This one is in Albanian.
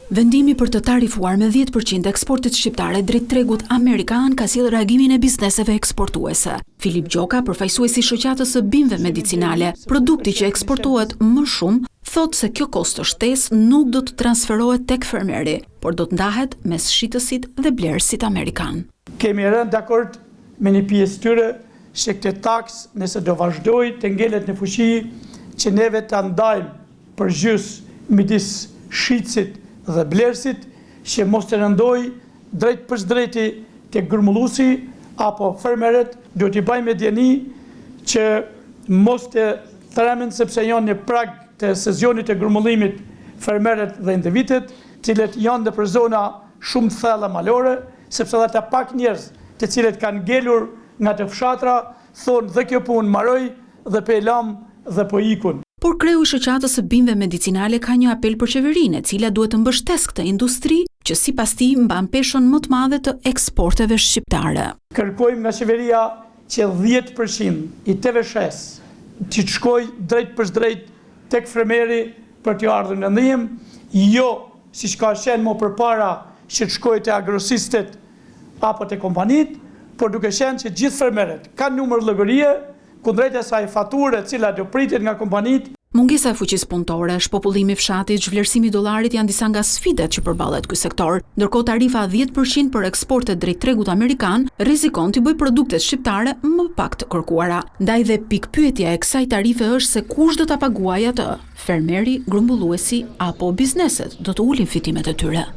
Vendimi për të tarifuar me 10% eksportit shqiptare drejt tregut amerikan ka sjellë reagimin e bizneseve eksportuese. Filip Gjoka, përfaqësuesi i shoqatës së bimëve medicinale, produkti që eksportohet më shumë, thotë se kjo kostoshtesë nuk do të transferohet tek fermeri, por do të ndahet mes shitësit dhe blerësit amerikan. Kemi rënë dakord me një pjesë tyre se këtë taks nëse do vazhdoj të ngelet në fuqi që neve ta ndajmë përgjys midis shitësit dhe blerësit, që mos të rëndoj drejt për drejti të grumulluesi apo fermerët, do t'i bëjmë djeni që mos të thremen sepse janë në prag të sezonit të grumullimit fermerët dhe individet, cilët janë në për zona shumë thella malore, sepse dhe të pak njerëz të cilët kanë ngelur nga të fshatra, thonë dhe kjo punë maroj dhe pe lam dhe po ikun. Por kreu i shoqatës së bimëve medicinale ka një apel për qeverinë, e cila duhet të mbështesë këtë industri që sipas tij mban peshën më të madhe të eksporteve shqiptare. Kërkojmë nga qeveria që 10% i TVSH të shkojë drejt për drejt tek fermeri për t'ju ardhur në ndihmë, jo siç ka qenë më përpara që të shkojë te agrosistet apo te kompanit, por duke qenë që gjithë fermerët kanë numër llogarie kundrejt asaj fature e cila do pritet nga kompanit. Mungesa e fuqisë punëtore, shpopullimi i fshatit, zhvlerësimi i dollarit janë disa nga sfidat që përballet ky sektor, ndërkohë tarifa 10% për eksportet drejt tregut amerikan rrezikon t'i bëjë produktet shqiptare më pak të kërkuara. Ndaj dhe pikpyetja e kësaj tarife është se kush do ta paguajë atë? Fermeri, grumbulluesi apo bizneset do të ulin fitimet e tyre?